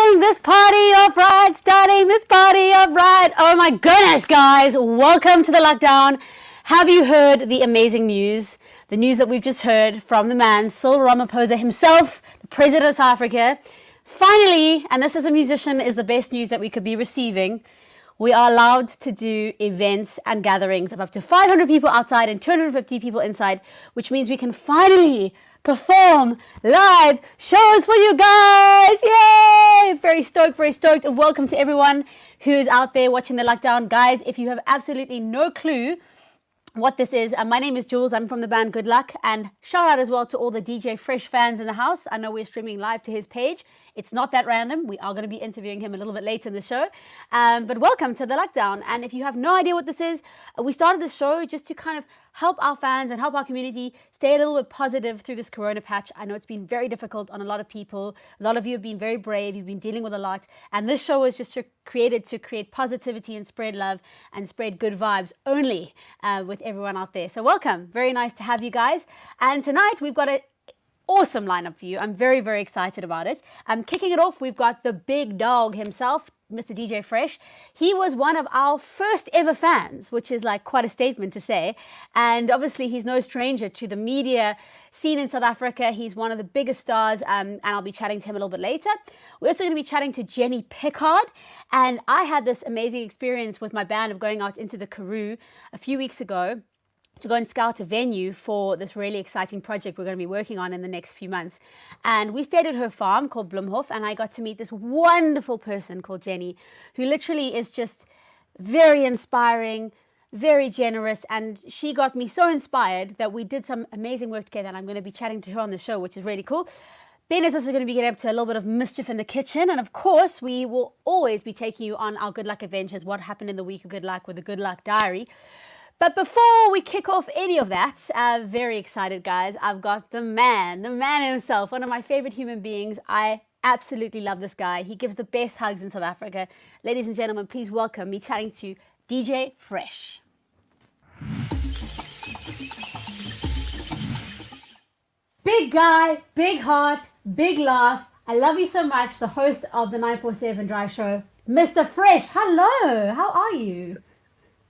Starting this party off right. Oh my goodness, guys. Welcome to the lockdown. Have you heard the amazing news? The news that we've just heard from the man, Cyril Ramaphosa himself, the president of South Africa. Finally, and this as a musician is the best news that we could be receiving, we are allowed to do events and gatherings of up to 500 people outside and 250 people inside, which means we can finally perform live shows for you guys. Yay! Very stoked, and welcome to everyone who's out there watching the lockdown. Guys, if you have absolutely no clue what this is, my name is Jules. I'm from the band Good Luck, and shout out as well to all the DJ Fresh fans in the house. I know we're streaming live to his page. It's not that random. We are going to be interviewing him a little bit later in the show. But welcome to the lockdown. And if you have no idea what this is, we started this show just to kind of help our fans and help our community stay a little bit positive through this corona patch. I know it's been very difficult on a lot of people. A lot of you have been very brave. You've been dealing with a lot. And this show was just created to create positivity and spread love and spread good vibes only with everyone out there. So welcome. Very nice to have you guys. And tonight we've got a awesome lineup for you. I'm very, very excited about it. Kicking it off, we've got the big dog himself, Mr. DJ Fresh. He was one of our first ever fans, which is like quite a statement to say. And obviously he's no stranger to the media scene in South Africa. He's one of the biggest stars, and I'll be chatting to him a little bit later. We're also going to be chatting to Jenny Pickard. And I had this amazing experience with my band of going out into the Karoo a few weeks ago to go and scout a venue for this really exciting project we're going to be working on in the next few months. And we stayed at her farm called Bloemhof, and I got to meet this wonderful person called Jenny, who literally is just very inspiring, very generous, and she got me so inspired that we did some amazing work together, and I'm going to be chatting to her on the show, which is really cool. Ben is also going to be getting up to a little bit of mischief in the kitchen, and of course we will always be taking you on our Good Luck adventures, what happened in the week of Good Luck with the Good Luck Diary. But before we kick off any of that, very excited, guys. I've got the man himself, one of my favorite human beings. I absolutely love this guy. He gives the best hugs in South Africa. Ladies and gentlemen, please welcome me chatting to DJ Fresh. Big guy, big heart, big laugh. I love you so much. The host of the 947 Drive Show, Mr. Fresh. Hello, how are you?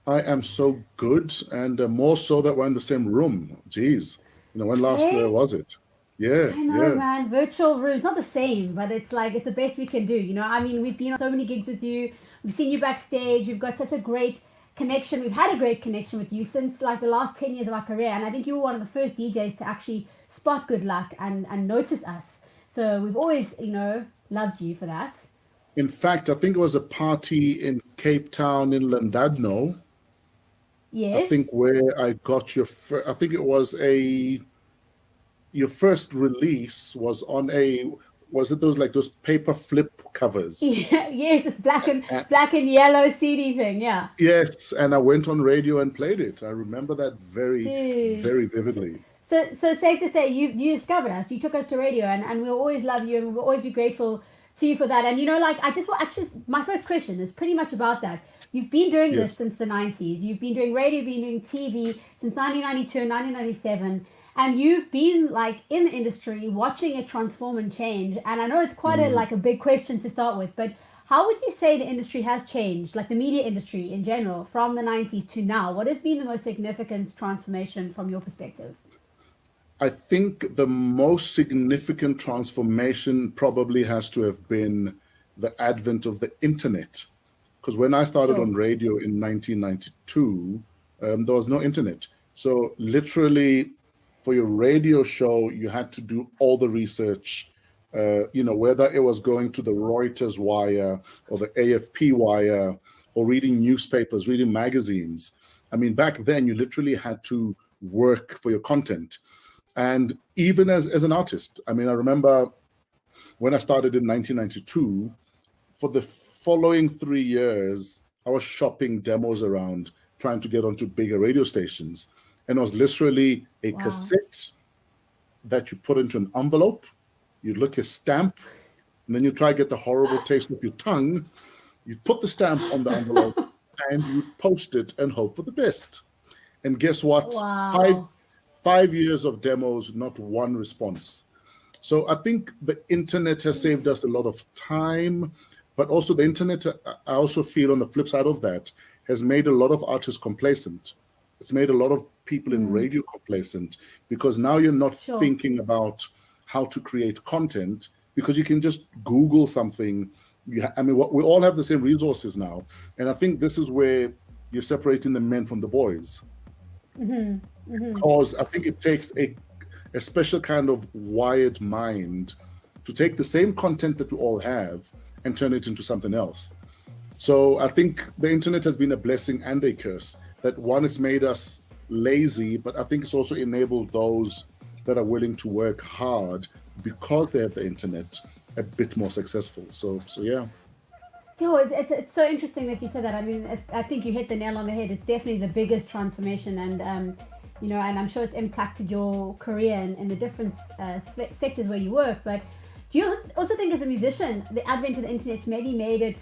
I am so good, and more so that we're in the same room. Jeez, when last was it? Yeah, I know, man. Virtual room. It's not the same, but it's like it's the best we can do. I mean, we've been on so many gigs with you. We've seen you backstage. We've got such a great connection. We've had a great connection with you since like the last 10 years of our career, and I think you were one of the first DJs to actually spot Good Luck and notice us. So we've always, loved you for that. In fact, I think it was a party in Cape Town in Llandudno. Yes. I think where I got your I think it was your first release was on was it those paper flip covers? Yeah, yes, it's black and yellow CD thing, yeah. Yes, and I went on radio and played it. I remember that very vividly. So safe to say you discovered us. You took us to radio, and we'll always love you, and we'll always be grateful to you for that. And my first question is pretty much about that. You've been doing this since the 90s. You've been doing radio, been doing TV since 1992 and 1997. And you've been like in the industry watching it transform and change. And I know it's quite a big question to start with, but how would you say the industry has changed, like the media industry in general, from the 90s to now? What has been the most significant transformation from your perspective? I think the most significant transformation probably has to have been the advent of the internet. Because when I started on radio in 1992, there was no internet. So literally for your radio show, you had to do all the research, whether it was going to the Reuters wire or the AFP wire or reading newspapers, reading magazines. I mean, back then you literally had to work for your content. And even as an artist, I mean, I remember when I started in 1992, for the following 3 years, I was shopping demos around, trying to get onto bigger radio stations. And it was literally a cassette that you put into an envelope, you look a stamp, and then you try to get the horrible taste of your tongue. You put the stamp on the envelope and you post it and hope for the best. And guess what? Wow. 5 years of demos, not one response. So I think the internet has saved us a lot of time, but also the internet, I also feel on the flip side of that, has made a lot of artists complacent. It's made a lot of people in radio complacent, because now you're not Sure. thinking about how to create content, because you can just Google something. I mean, we all have the same resources now. And I think this is where you're separating the men from the boys. Because I think it takes a special kind of wired mind to take the same content that we all have and turn it into something else. So I think the internet has been a blessing and a curse. That one, it's made us lazy, but I think it's also enabled those that are willing to work hard because they have the internet a bit more successful. So yeah. Yo, it's so interesting that you said that. I mean, I think you hit the nail on the head. It's definitely the biggest transformation, and you know, and I'm sure it's impacted your career in the different sectors where you work. But do you also think, as a musician, the advent of the internet maybe made it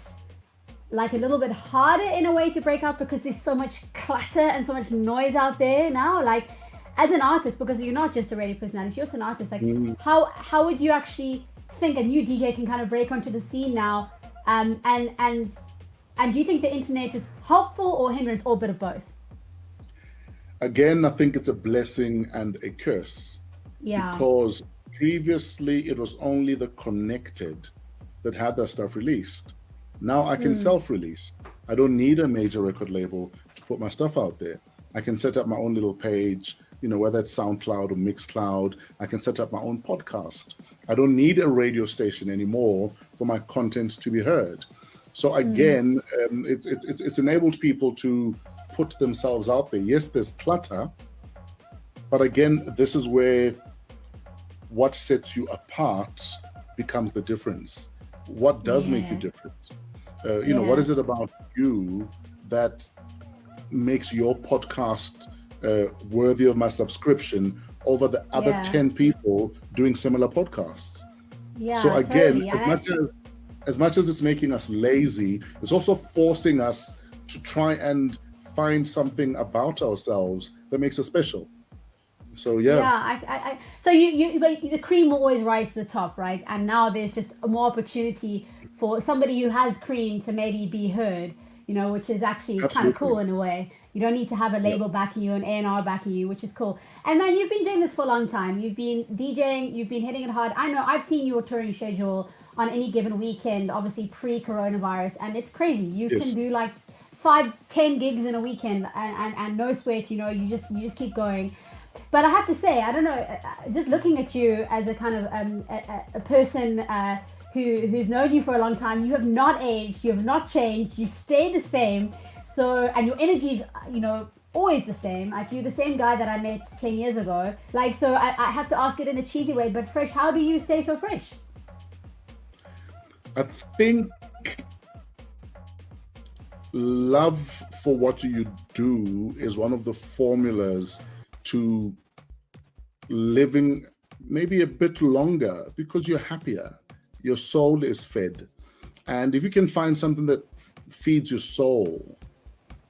like a little bit harder in a way to break out, because there's so much clutter and so much noise out there now? Like, as an artist, because you're not just a radio personality, you're also an artist. Like, how would you actually think a new DJ can kind of break onto the scene now? And do you think the internet is helpful or hindrance, or a bit of both? Again, I think it's a blessing and a curse. Yeah. Because previously it was only the connected that had their stuff released. Now I can self-release. I don't need a major record label to put my stuff out there. I can set up my own little page, you know, whether it's SoundCloud or Mixcloud. I can set up my own podcast. I don't need a radio station anymore for my content to be heard. So again, it's enabled people to put themselves out there. Yes, there's clutter, but again, this is where what sets you apart becomes the difference. What does make you different? You know, what is it about you that makes your podcast worthy of my subscription over the other 10 people doing similar podcasts? Yeah. So again, totally. as much as it's making us lazy, it's also forcing us to try and find something about ourselves that makes us special. So yeah. So but the cream will always rise to the top, right? And now there's just more opportunity for somebody who has cream to maybe be heard, you know, which is actually kind of cool in a way. You don't need to have a label backing you, an A&R backing you, which is cool. And then you've been doing this for a long time. You've been DJing, you've been hitting it hard. I know I've seen your touring schedule on any given weekend, obviously pre-coronavirus, and it's crazy. You can do like 5-10 gigs in a weekend and no sweat, you know, you just keep going. But I have to say, I don't know, just looking at you as a kind of a person who's known you for a long time, you have not aged, you have not changed, you stay the same. So, and your energy is, you know, always the same. Like, you're the same guy that I met 10 years ago. Like, so I have to ask it in a cheesy way, but Fresh, how do you stay so fresh? I think love for what you do is one of the formulas to living maybe a bit longer, because you're happier, your soul is fed. And if you can find something that feeds your soul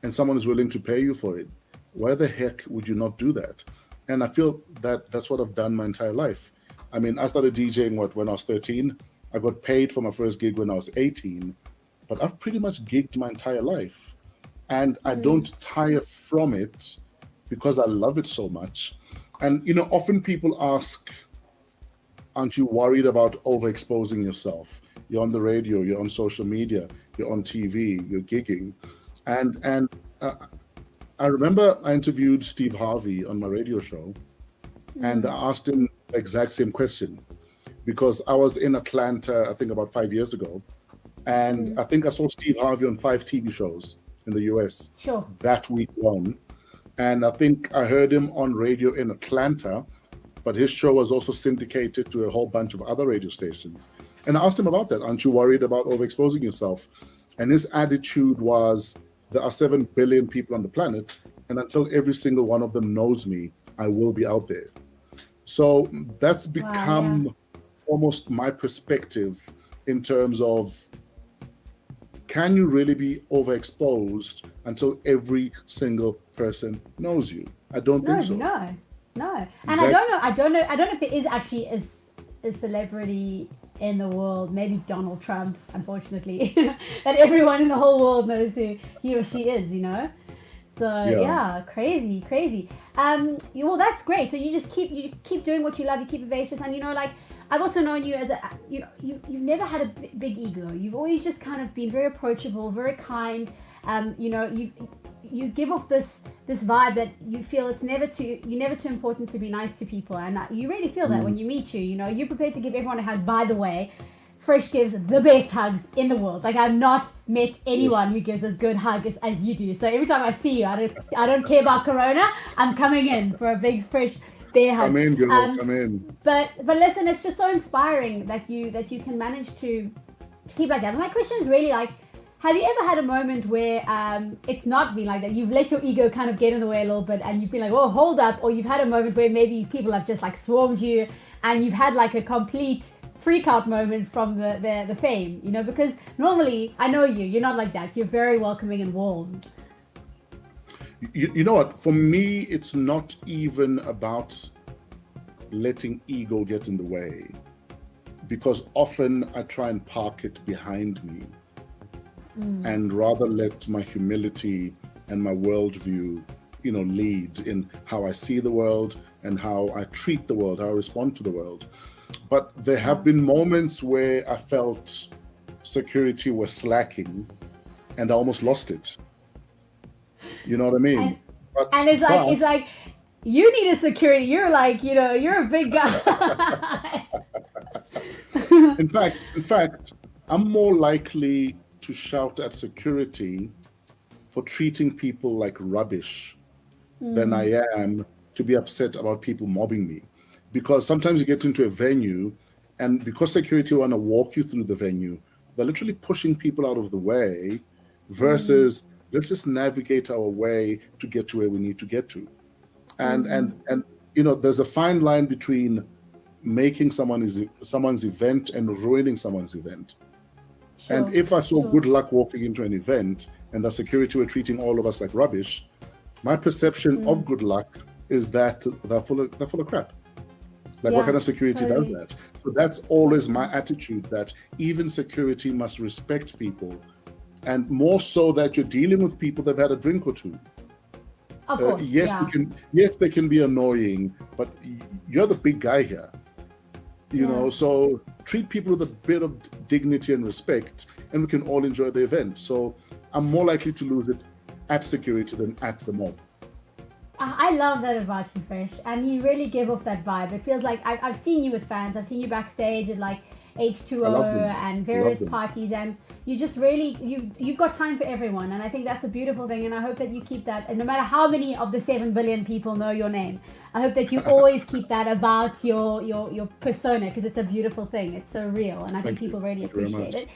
and someone is willing to pay you for it, why the heck would you not do that? And I feel that that's what I've done my entire life. I mean, I started DJing when I was 13. I got paid for my first gig when I was 18, but I've pretty much gigged my entire life. And I don't tire from it because I love it so much. And, you know, often people ask, aren't you worried about overexposing yourself? You're on the radio, you're on social media, you're on TV, you're gigging. And I remember I interviewed Steve Harvey on my radio show, and I asked him the exact same question, because I was in Atlanta, I think about 5 years ago, and I think I saw Steve Harvey on 5 TV shows in the US that week long. And I think I heard him on radio in Atlanta, but his show was also syndicated to a whole bunch of other radio stations. And I asked him about that. Aren't you worried about overexposing yourself? And his attitude was, there are 7 billion people on the planet, and until every single one of them knows me, I will be out there. So that's become almost my perspective in terms of, can you really be overexposed until every single person knows you? I don't think so. No. And Exactly. I don't know if there is actually a a celebrity in the world, maybe Donald Trump, unfortunately, that everyone in the whole world knows who he or she is, you know? So yeah, crazy. Well, that's great. So you keep doing what you love. You keep vivacious, and you know, like I've also known you as you've never had a big ego. You've always just kind of been very approachable, very kind. You know, you give off this vibe that you feel you're never too important to be nice to people, and you really feel that when you meet you. You know, you're prepared to give everyone a hug. By the way, Fresh gives the best hugs in the world. Like, I've not met anyone who gives as good hugs as you do. So every time I see you, I don't care about Corona. I'm coming in for a big Fresh bear hug. Come in, girl. Come in. But listen, it's just so inspiring that you can manage to keep like that. My question is really like, have you ever had a moment where it's not been like that? You've let your ego kind of get in the way a little bit, and you've been like, oh, hold up. Or you've had a moment where maybe people have just like swarmed you, and you've had like a complete freak out moment from the fame, you know, because normally I know you're not like that. You're very welcoming and warm. You know what? For me, it's not even about letting ego get in the way, because often I try and park it behind me and rather let my humility and my worldview, you know, lead in how I see the world and how I treat the world, how I respond to the world. But there have been moments where I felt security was slacking and I almost lost it. You know what I mean? And it's like you need a security. You're like, you know, you're a big guy. In fact, I'm more likely to shout at security for treating people like rubbish than I am to be upset about people mobbing me. Because sometimes you get into a venue, and because security want to walk you through the venue, they're literally pushing people out of the way versus let's just navigate our way to get to where we need to get to. And you know, there's a fine line between making someone's event and ruining someone's event. Sure, and if I saw good luck walking into an event and the security were treating all of us like rubbish, my perception of good luck is that they're full of crap. Like, what kind of security does that? So that's always my attitude, that even security must respect people, and more so that you're dealing with people that've had a drink or two. Of course, they can be annoying, but you're the big guy here. You know, so treat people with a bit of dignity and respect, and we can all enjoy the event. So I'm more likely to lose it at security than at the mob. I love that about you, Fresh, and you really give off that vibe. It feels like I've seen you with fans. I've seen you backstage at like H2O and various parties, and you just really you've got time for everyone, and I think that's a beautiful thing. And I hope that you keep that. And no matter how many of the 7 billion people know your name, I hope that you always keep that about your persona, because it's a beautiful thing. It's so real, and I think people really appreciate it.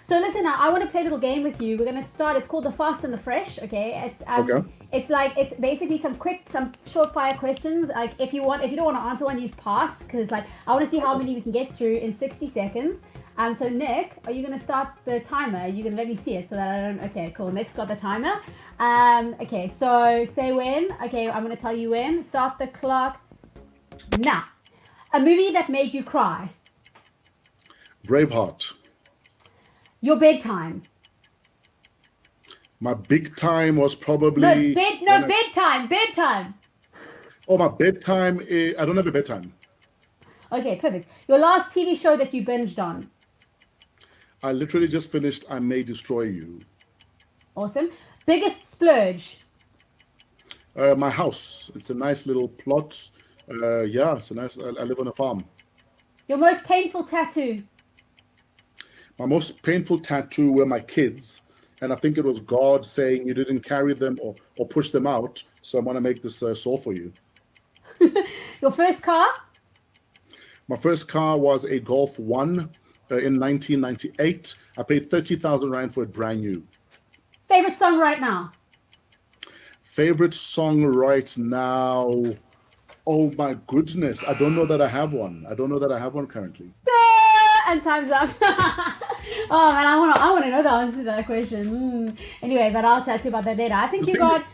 So listen, now I want to play a little game with you. We're going to start. It's called the Fast and the Fresh. Okay, it's basically some short fire questions. Like, if you don't want to answer one, use pass, because like I want to see how many we can get through in 60 seconds. So Nick, are you going to start the timer? Are you going to let me see it so that I don't? Okay, cool. Nick's got the timer. Okay, so say when. Okay, I'm going to tell you when. Start the clock now. A movie that made you cry. Braveheart. Your bedtime. My big time was probably... bedtime. Oh, my bedtime is... I don't have a bedtime. Okay, perfect. Your last TV show that you binged on. I literally just finished I May Destroy You. Awesome. Biggest splurge. My house. It's a nice little plot. It's a nice... I live on a farm. Your most painful tattoo. My most painful tattoo were my kids. And I think it was God saying you didn't carry them or push them out. So I'm going to make this sore for you. Your first car? My first car was a Golf 1 in 1998. I paid 30,000 Rand for it brand new. Favorite song right now? Favorite song right now? Oh my goodness. I don't know that I have one. I don't know that I have one currently. And time's up. Oh man, I want to know the answer to that question. Anyway, but I'll chat to you about that later. I think you got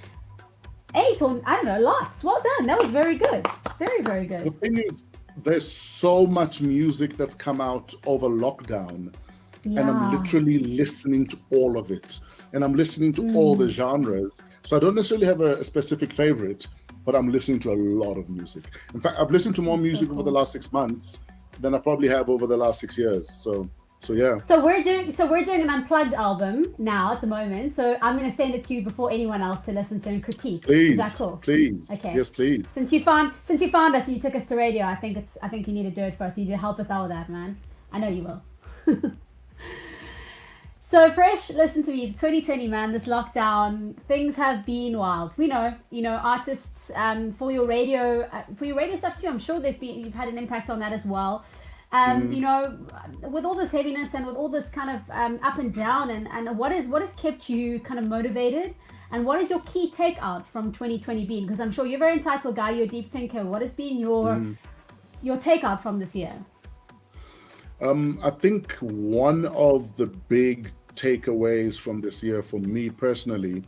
8 or I don't know, lots. Well done. That was very good. Very, very good. The thing is, there's so much music that's come out over lockdown, and I'm literally listening to all of it, and I'm listening to all the genres. So I don't necessarily have a specific favorite, but I'm listening to a lot of music. In fact, I've listened to more music over the last 6 months than I probably have over the last 6 years. So yeah. So we're doing an unplugged album now at the moment. So I'm going to send it to you before anyone else to listen to and critique. Please, is that cool? Please. Okay. Yes, please. Since you found us and you took us to radio, I think you need to do it for us. You need to help us out with that, man. I know you will. So Fresh, listen to me. 2020, man. This lockdown, things have been wild. We know, artists. For your radio stuff too. I'm sure you've had an impact on that as well. With all this heaviness and with all this kind of up and down, and what has kept you kind of motivated, and what is your key takeout from 2020 been? Because I'm sure you're a very insightful guy, you're a deep thinker. What has been your takeout from this year? I think one of the big takeaways from this year for me personally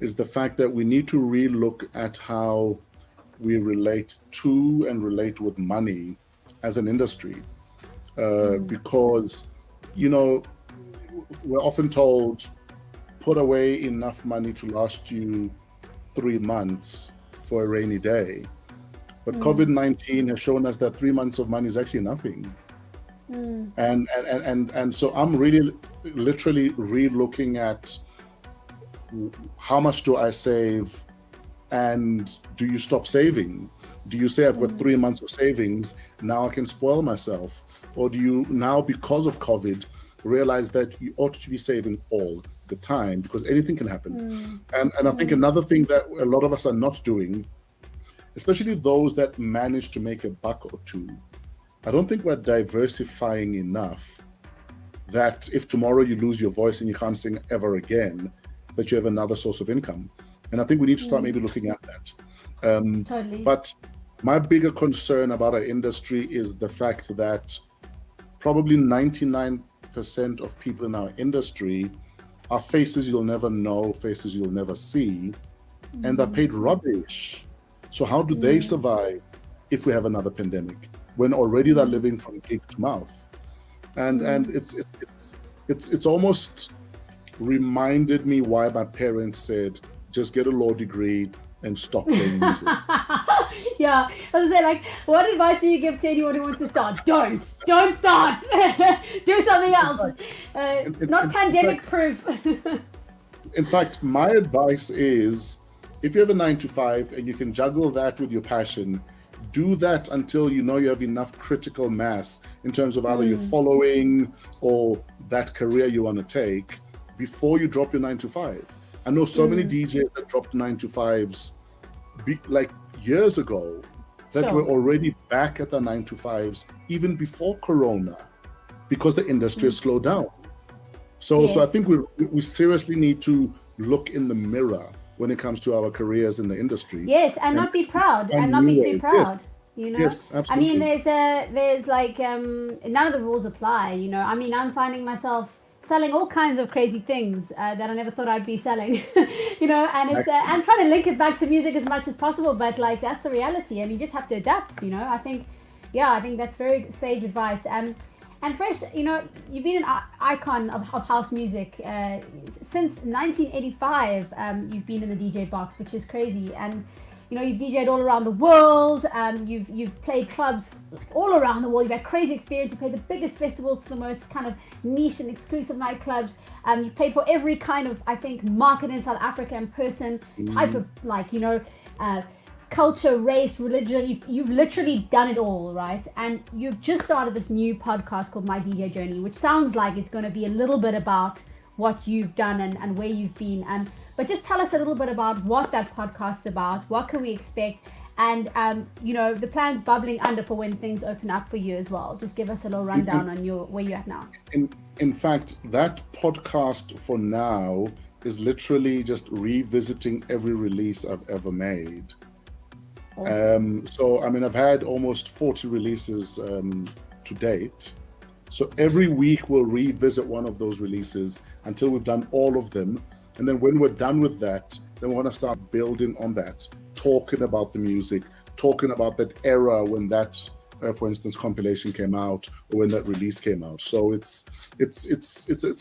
is the fact that we need to relook at how we relate to and relate with money as an industry. Because, we're often told, put away enough money to last you 3 months for a rainy day. But COVID-19 has shown us that 3 months of money is actually nothing. And so I'm really literally re-looking at how much do I save, and do you stop saving? Do you say I've got 3 months of savings, now I can spoil myself? Or do you now, because of COVID, realize that you ought to be saving all the time, because anything can happen? And I think another thing that a lot of us are not doing, especially those that manage to make a buck or two, I don't think we're diversifying enough that if tomorrow you lose your voice and you can't sing ever again, that you have another source of income. And I think we need to start maybe looking at that. Totally. But my bigger concern about our industry is the fact that probably 99% of people in our industry are faces you'll never know, faces you'll never see, and they're paid rubbish. So how do they survive if we have another pandemic, when already they're living from gig to mouth? And it's almost reminded me why my parents said, just get a law degree and stop playing music. Yeah, I was saying, like, what advice do you give to anyone who wants to start? Don't start. Do something else. It's not pandemic proof. In fact, my advice is, if you have a 9 to 5 and you can juggle that with your passion, do that until you know you have enough critical mass in terms of either your following or that career you want to take before you drop your 9 to 5. I know so many DJs that dropped 9 to 5s like years ago that were already back at the 9 to 5s even before Corona, because the industry has slowed down. So I think we seriously need to look in the mirror when it comes to our careers in the industry. Yes, and not be proud, and not be too proud. Yes. Yes, absolutely. I mean, there's like none of the rules apply. I mean, I'm finding myself selling all kinds of crazy things that I never thought I'd be selling, and it's and trying to link it back to music as much as possible. But like, that's the reality, and you just have to adapt. I think that's very sage advice. And Fresh, you've been an icon of house music since 1985. You've been in the DJ box, which is crazy, and you've DJed all around the world. You've played clubs all around the world. You've had crazy experience. You played the biggest festivals to the most kind of niche and exclusive nightclubs. You've played for every kind of, I think, market in South Africa and person, type of culture, race, religion. You've literally done it all, right? And you've just started this new podcast called My DJ Journey, which sounds like it's going to be a little bit about what you've done and where you've been. But just tell us a little bit about what that podcast's about. What can we expect? And the plans bubbling under for when things open up for you as well. Just give us a little rundown on where you're at now. In fact, that podcast for now is literally just revisiting every release I've ever made. Awesome. So I mean, I've had almost 40 releases to date. So every week we'll revisit one of those releases until we've done all of them. And then when we're done with that, then we want to start building on that, talking about the music, talking about that era when that for instance, compilation came out, or when that release came out. So it's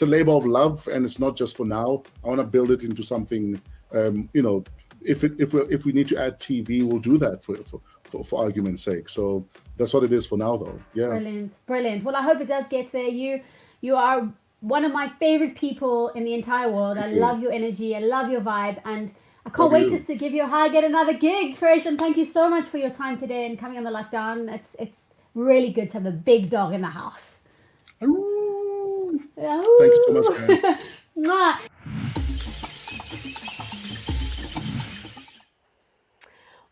a labor of love, and it's not just for now. I want to build it into something. If we need to add TV, we'll do that for argument's sake. So that's what it is for now, though. Yeah. Brilliant. Well, I hope it does get there. You are one of my favorite people in the entire world. I love your energy. I love your vibe, and I can't wait just to give you a hug at another gig, Fresh. And thank you so much for your time today and coming on the lockdown. It's really good to have the big dog in the house. Ooh. Thank you so much, guys.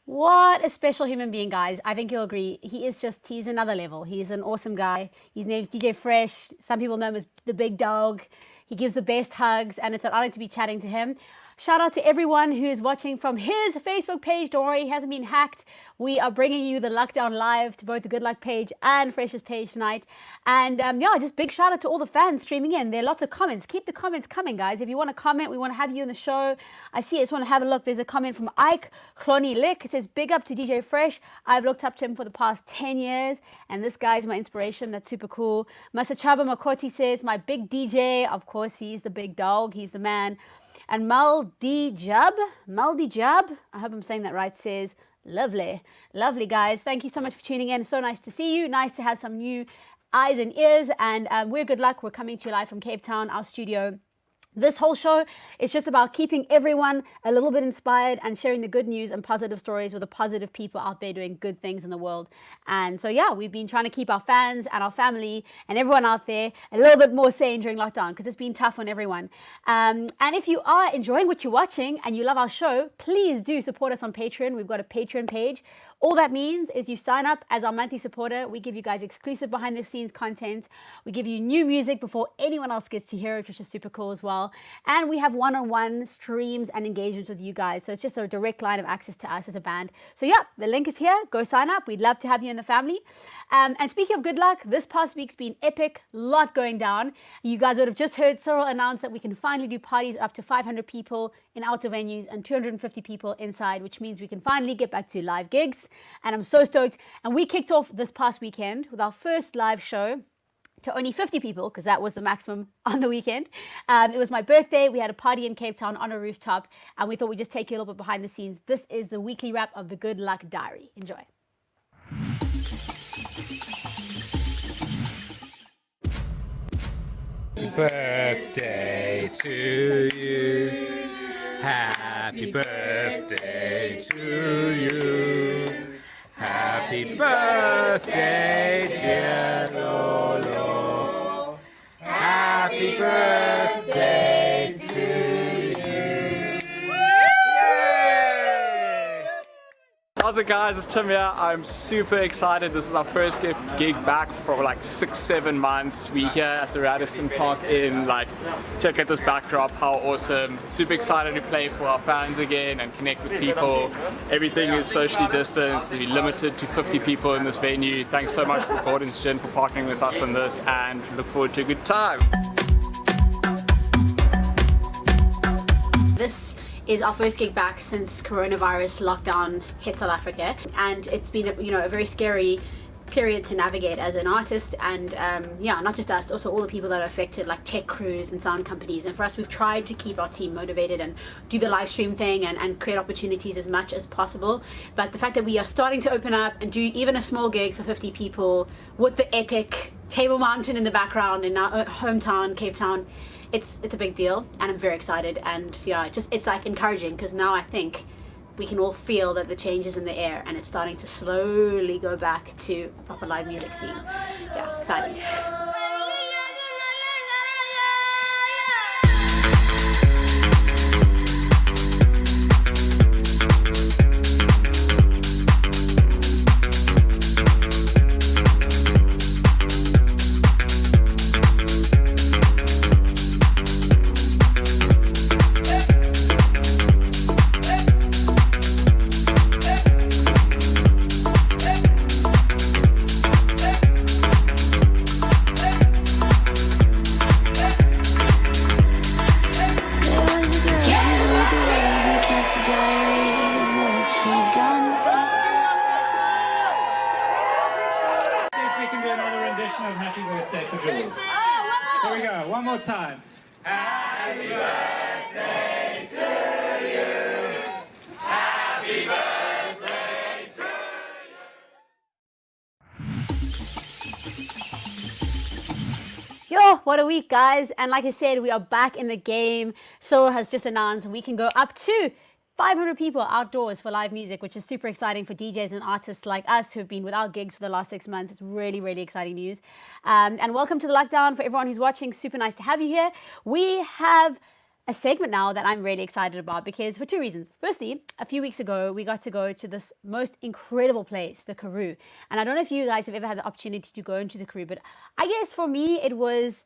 What a special human being, guys. I think you'll agree. He's another level. He's an awesome guy. His name's DJ Fresh. Some people know him as the Big Dog. He gives the best hugs, and it's an honor to be chatting to him. Shout out to everyone who is watching from his Facebook page. Don't worry, he hasn't been hacked. We are bringing you the Lockdown live to both the Good Luck page and Fresh's page tonight. And just big shout out to all the fans streaming in. There are lots of comments. Keep the comments coming, guys. If you want to comment, we want to have you in the show. I just want to have a look. There's a comment from Ike Cloney Lick. It says, big up to DJ Fresh. I've looked up to him for the past 10 years, and this guy's my inspiration. That's super cool. Masachaba Makoti says, my big DJ. Of course, he's the big dog. He's the man. And Maldi Jab, I hope I'm saying that right, says, lovely guys. Thank you so much for tuning in. So nice to see you. Nice to have some new eyes and ears. And we're Good Luck. We're coming to you live from Cape Town, our studio. This whole show is just about keeping everyone a little bit inspired and sharing the good news and positive stories with the positive people out there doing good things in the world. And so, we've been trying to keep our fans and our family and everyone out there a little bit more sane during lockdown, because it's been tough on everyone. And if you are enjoying what you're watching and you love our show, please do support us on Patreon. We've got a Patreon page. All that means is you sign up as our monthly supporter. We give you guys exclusive behind the scenes content. We give you new music before anyone else gets to hear it, which is super cool as well. And we have one-on-one streams and engagements with you guys. So it's just a direct line of access to us as a band. So the link is here. Go sign up. We'd love to have you in the family. And speaking of Good Luck, this past week's been epic. Lot going down. You guys would have just heard Cyril announce that we can finally do parties up to 500 people in outdoor venues and 250 people inside, which means we can finally get back to live gigs. And I'm so stoked. And we kicked off this past weekend with our first live show to only 50 people, because that was the maximum on the weekend. It was my birthday. We had a party in Cape Town on a rooftop, and we thought we'd just take you a little bit behind the scenes. This is the weekly wrap of the Good Luck Diary. Enjoy. Happy birthday to you. Happy birthday to you. Happy birthday, dear Lolo. Happy birthday to you. Yay! How's it, guys? It's Tim here. I'm super excited. This is our first gig back for like 6-7 months. We're here at the Radisson Park Inn. Check out this backdrop, how awesome. Super excited to play for our fans again and connect with people. Everything is socially distanced. We're limited to 50 people in this venue. Thanks so much for Gordon's Gin for partnering with us on this, and look forward to a good time. This is our first gig back since coronavirus lockdown hit South Africa, and it's been a very scary period to navigate as an artist, and not just us, also all the people that are affected, like tech crews and sound companies. And for us, we've tried to keep our team motivated and do the live stream thing and create opportunities as much as possible. But the fact that we are starting to open up and do even a small gig for 50 people with the epic Table Mountain in the background in our hometown, Cape Town, it's a big deal, and I'm very excited. And it's like encouraging, because now I think we can all feel that the change is in the air and it's starting to slowly go back to a proper live music scene. Exciting. for Jules. Here we go, one more time. Happy birthday to you. Happy birthday to you. Yo, what a week, guys. And like I said, we are back in the game. Cyril has just announced we can go up to 500 people outdoors for live music, which is super exciting for DJs and artists like us who have been without gigs for the last 6 months. It's really, really exciting news. And welcome to the lockdown for everyone who's watching. Super nice to have you here. We have a segment now that I'm really excited about because for two reasons. Firstly, a few weeks ago, we got to go to this most incredible place, the Karoo. And I don't know if you guys have ever had the opportunity to go into the Karoo, but I guess for me, it was...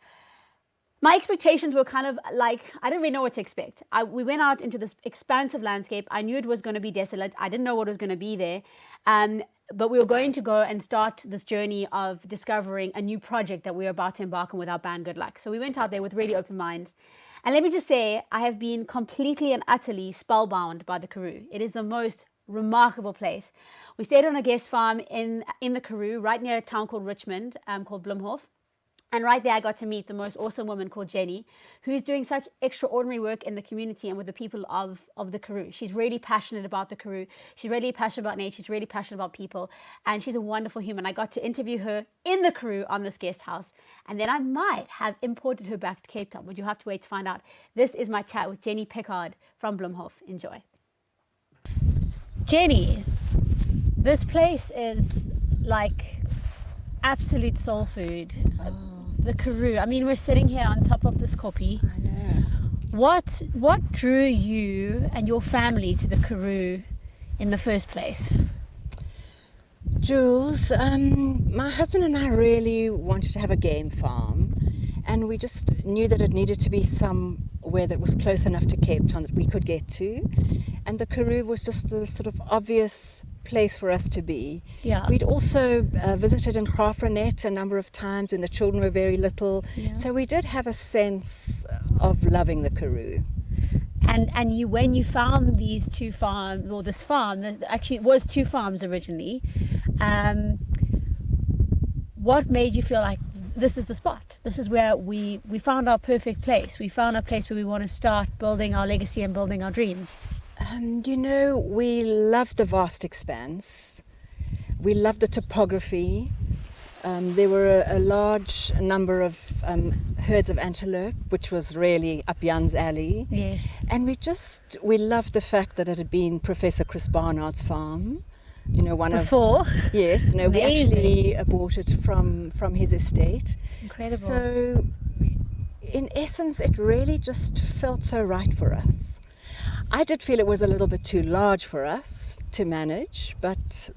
my expectations were kind of like, I didn't really know what to expect. We went out into this expansive landscape. I knew it was going to be desolate. I didn't know what was going to be there. But we were going to go and start this journey of discovering a new project that we were about to embark on with our band Good Luck. So we went out there with really open minds. And let me just say, I have been completely and utterly spellbound by the Karoo. It is the most remarkable place. We stayed on a guest farm in the Karoo, right near a town called Richmond, called Bloemhof. And right there, I got to meet the most awesome woman called Jenny, who's doing such extraordinary work in the community and with the people of the Karoo. She's really passionate about the Karoo. She's really passionate about nature. She's really passionate about people. And she's a wonderful human. I got to interview her in the Karoo on this guest house. And then I might have imported her back to Cape Town, but you'll have to wait to find out. This is my chat with Jenny Pickard from Bloemhof. Enjoy. Jenny, this place is like absolute soul food. The Karoo. I mean, we're sitting here on top of this koppie. I know. What drew you and your family to the Karoo in the first place? Jules, my husband and I really wanted to have a game farm, and we just knew that it needed to be somewhere that was close enough to Cape Town that we could get to, and the Karoo was just the sort of obvious place for us to be. Yeah. We'd also visited in Graafrenet a number of times when the children were very little, so we did have a sense of loving the Karoo. And you, when you found these two farms, or this farm, actually it was two farms originally, what made you feel like this is the spot? This is where we found our perfect place. We found a place where we want to start building our legacy and building our dreams. You know, we love the vast expanse. We love the topography. There were a large number of herds of antelope, which was really up Jan's alley. Yes. And we loved the fact that it had been Professor Chris Barnard's farm. You know, Before? Yes, no, Amazing. we actually bought it from his estate. Incredible. So, in essence, it really just felt so right for us. I did feel it was a little bit too large for us to manage, but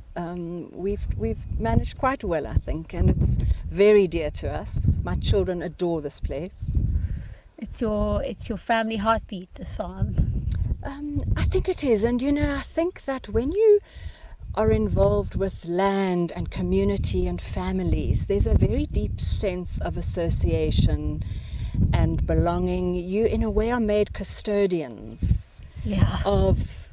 we've managed quite well, I think, and it's very dear to us. My children adore this place. It's your family heartbeat, this farm. I think it is, and you know, I think that when you are involved with land and community and families, there's a very deep sense of association and belonging. You, in a way, are made custodians. Yeah. Of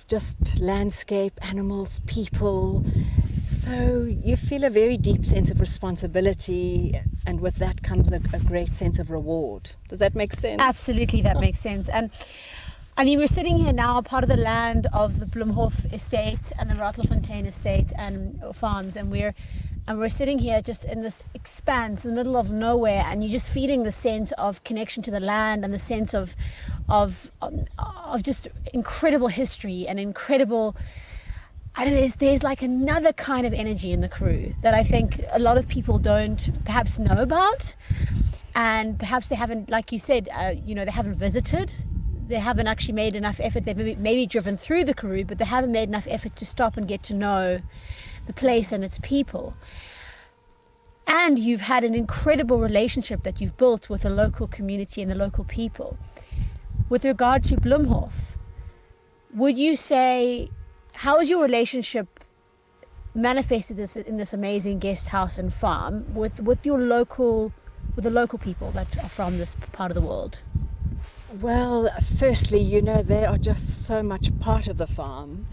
just landscape, animals, people. So you feel a very deep sense of responsibility, and with that comes a great sense of reward. Does that make sense? Absolutely, that makes sense. And I mean, we're sitting here now, part of the land of the Bloemhof estate and the Ratelfontein estate and farms, and we're sitting here just in this expanse in the middle of nowhere, and you're just feeling the sense of connection to the land and the sense of just incredible history and incredible. I don't know, there's like another kind of energy in the Karoo that I think a lot of people don't perhaps know about, and perhaps they haven't, like you said, they haven't visited. They haven't actually made enough effort. They've maybe driven through the Karoo, but they haven't made enough effort to stop and get to know the place and its people. And you've had an incredible relationship that you've built with the local community and the local people. With regard to Bloemhof, would you say, how is your relationship manifested in this amazing guest house and farm with the local people that are from this part of the world? Well, firstly, you know, they are just so much part of the farm.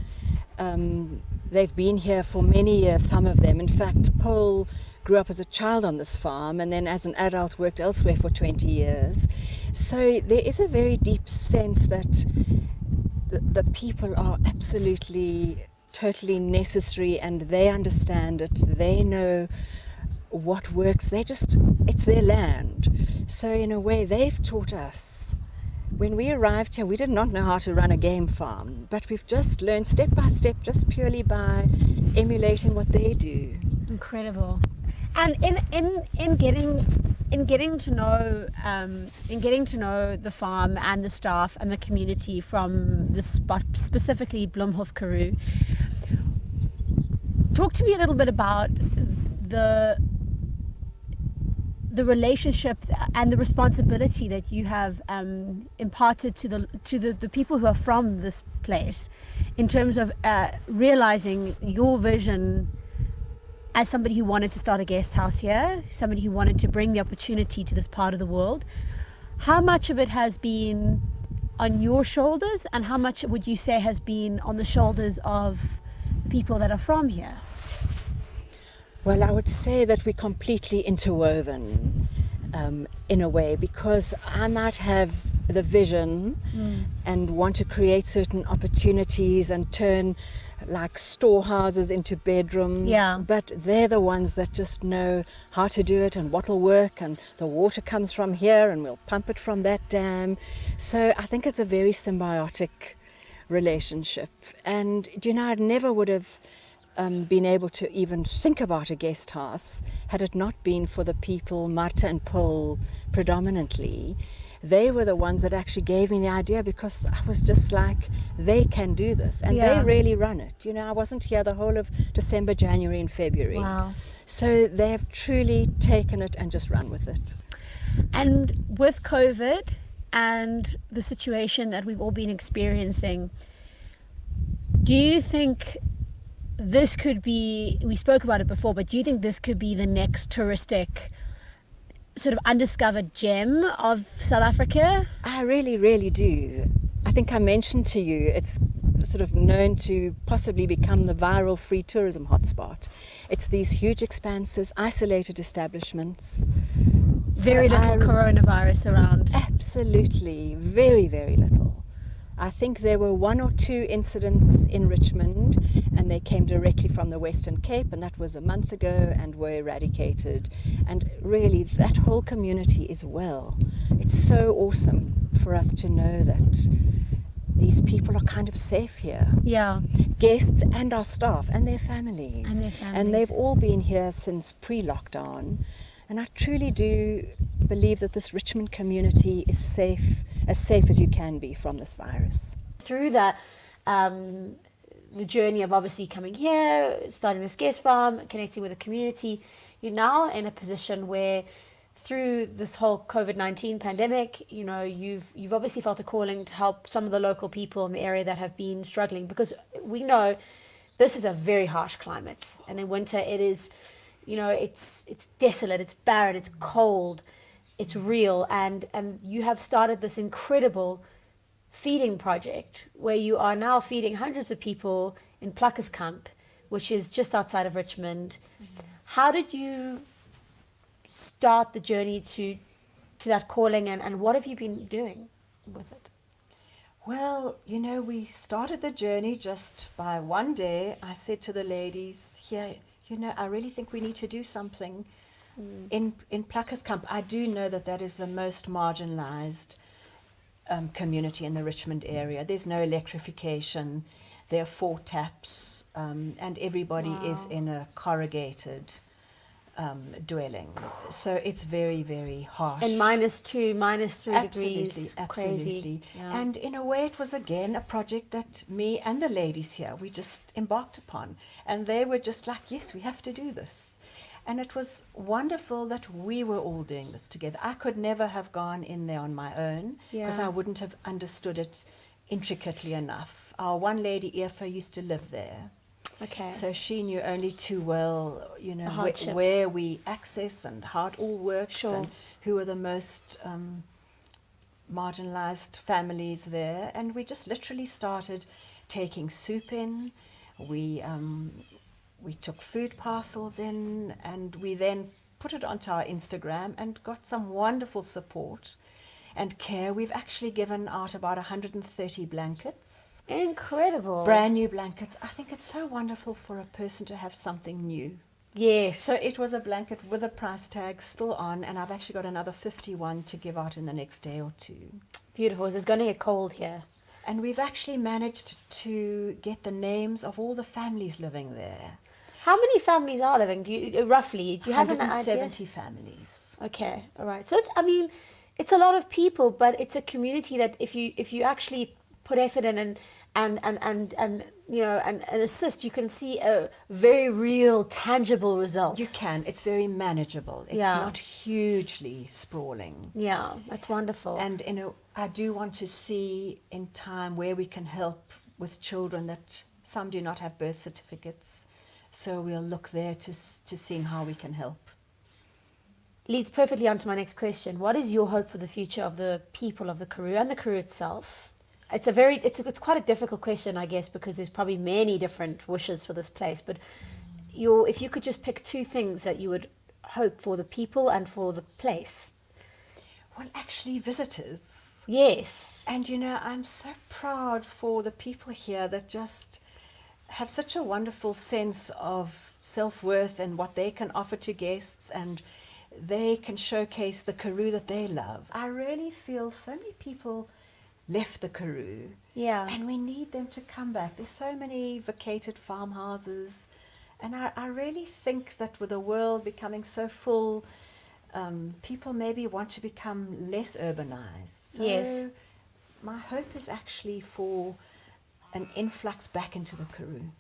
They've been here for many years, some of them. In fact, Paul grew up as a child on this farm and then as an adult worked elsewhere for 20 years. So there is a very deep sense that the people are absolutely, totally necessary, and they understand it. They know what works. It's their land. So in a way, they've taught us. When we arrived here, we did not know how to run a game farm, but we've just learned step by step, just purely by emulating what they do. Incredible. And in getting to know the farm and the staff and the community from the spot, specifically Bloemhof Karoo, talk to me a little bit about the relationship and the responsibility that you have imparted to the people who are from this place, in terms of realizing your vision as somebody who wanted to start a guest house here, somebody who wanted to bring the opportunity to this part of the world. How much of it has been on your shoulders, and how much would you say has been on the shoulders of the people that are from here? Well, I would say that we're completely interwoven in a way, because I might have the vision and want to create certain opportunities and turn like storehouses into bedrooms, but they're the ones that just know how to do it and what'll work, and the water comes from here and we'll pump it from that dam. So I think it's a very symbiotic relationship. And I never would have been able to even think about a guest house had it not been for the people, Marta and Paul predominantly. They were the ones that actually gave me the idea, because I was just like, they can do this, and they really run it. I wasn't here the whole of December, January and February. Wow. So they have truly taken it and just run with it. And with COVID and the situation that we've all been experiencing, do you think this could be, we spoke about it before, but do you think this could be the next touristic sort of undiscovered gem of South Africa? I really, really do. I think I mentioned to you, it's sort of known to possibly become the viral free tourism hotspot. It's these huge expanses, isolated establishments. Very little coronavirus around. Absolutely, very, very little. I think there were 1 or 2 incidents in Richmond, and they came directly from the Western Cape, and that was a month ago, and were eradicated. And really, that whole community is well. It's so awesome for us to know that these people are kind of safe here. Yeah. Guests and our staff and their families. And they've all been here since pre-lockdown. And I truly do believe that this Richmond community is safe as you can be from this virus. Through the journey of obviously coming here, starting this guest farm, connecting with the community, you're now in a position where, through this whole COVID-19 pandemic, you've obviously felt a calling to help some of the local people in the area that have been struggling, because we know this is a very harsh climate, and in winter it is, it's desolate, it's barren, it's cold, it's real, and you have started this incredible feeding project where you are now feeding hundreds of people in Plakkerskamp, which is just outside of Richmond. Mm-hmm. How did you start the journey to that calling, and what have you been doing with it? Well, we started the journey just by one day. I said to the ladies here, I really think we need to do something in Plakkerskamp. I do know that is the most marginalized community in the Richmond area. There's no electrification. There are 4 taps, and everybody is in a corrugated dwelling. So it's very, very harsh. And -2, -3 absolutely, degrees. Absolutely. Crazy. Yeah. And in a way, it was again a project that me and the ladies here, we just embarked upon. And they were just like, yes, we have to do this. And it was wonderful that we were all doing this together. I could never have gone in there on my own, because I wouldn't have understood it intricately enough. Our one lady, Efa, used to live there. Okay. So she knew only too well, where we access and how it all works, and who are the most marginalized families there. And we just literally started taking soup in. We we took food parcels in, and we then put it onto our Instagram and got some wonderful support and care. We've actually given out about 130 blankets. Incredible. Brand new blankets. I think it's so wonderful for a person to have something new. Yes. So it was a blanket with a price tag still on, and I've actually got another 51 to give out in the next day or two. Beautiful. It's going to get cold here. And we've actually managed to get the names of all the families living there. How many families are living? Do you roughly? Do you have an idea? 170 families. Okay, all right. So it's a lot of people, but it's a community that if you actually put effort in and assist, you can see a very real, tangible result. You can. It's very manageable. It's not hugely sprawling. Yeah, that's wonderful. And I do want to see in time where we can help with children that some do not have birth certificates. So we'll look there to seeing how we can help. Leads perfectly on to my next question. What is your hope for the future of the people of the Karoo and the Karoo itself? It's quite a difficult question, I guess, because there's probably many different wishes for this place. But if you could just pick two things that you would hope for the people and for the place. Well, actually, visitors. Yes. And I'm so proud for the people here that just have such a wonderful sense of self-worth and what they can offer to guests, and they can showcase the Karoo that they love. I really feel so many people left the Karoo. Yeah. And we need them to come back. There's so many vacated farmhouses. And I really think that with the world becoming so full, people maybe want to become less urbanized. So yes. My hope is actually for an influx back into the Karoo.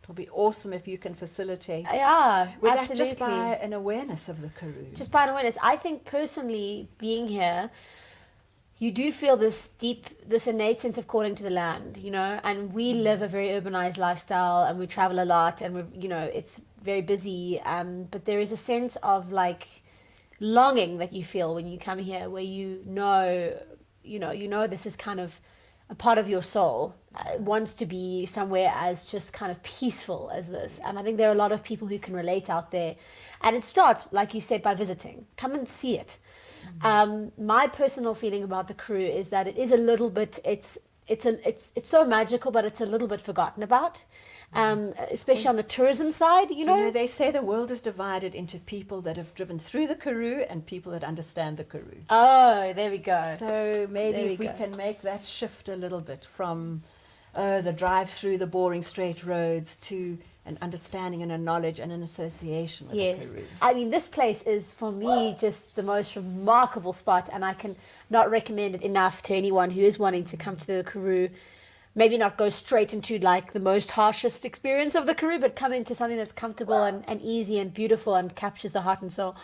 It'll be awesome if you can facilitate. Yeah, with absolutely. that, just by an awareness of the Karoo. Just by an awareness. I think personally, being here, you do feel this innate sense of calling to the land, and we live a very urbanized lifestyle, and we travel a lot, and it's very busy. But there is a sense of longing that you feel when you come here, where you know this is kind of a part of your soul wants to be somewhere as just kind of peaceful as this. And I think there are a lot of people who can relate out there. And it starts, like you said, by visiting. Come and see it. My personal feeling about the Karoo is that it is a little bit, it's so magical, but it's a little bit forgotten about, especially on the tourism side, They say the world is divided into people that have driven through the Karoo and people that understand the Karoo. Oh, there we go. So maybe if we can make that shift a little bit from the drive through the boring straight roads to an understanding and a knowledge and an association with the Karoo. I mean, this place is, for me, just the most remarkable spot, and I can not recommend it enough to anyone who is wanting to come to the Karoo. Maybe not go straight into the most harshest experience of the Karoo, but come into something that's comfortable and easy and beautiful and captures the heart and soul.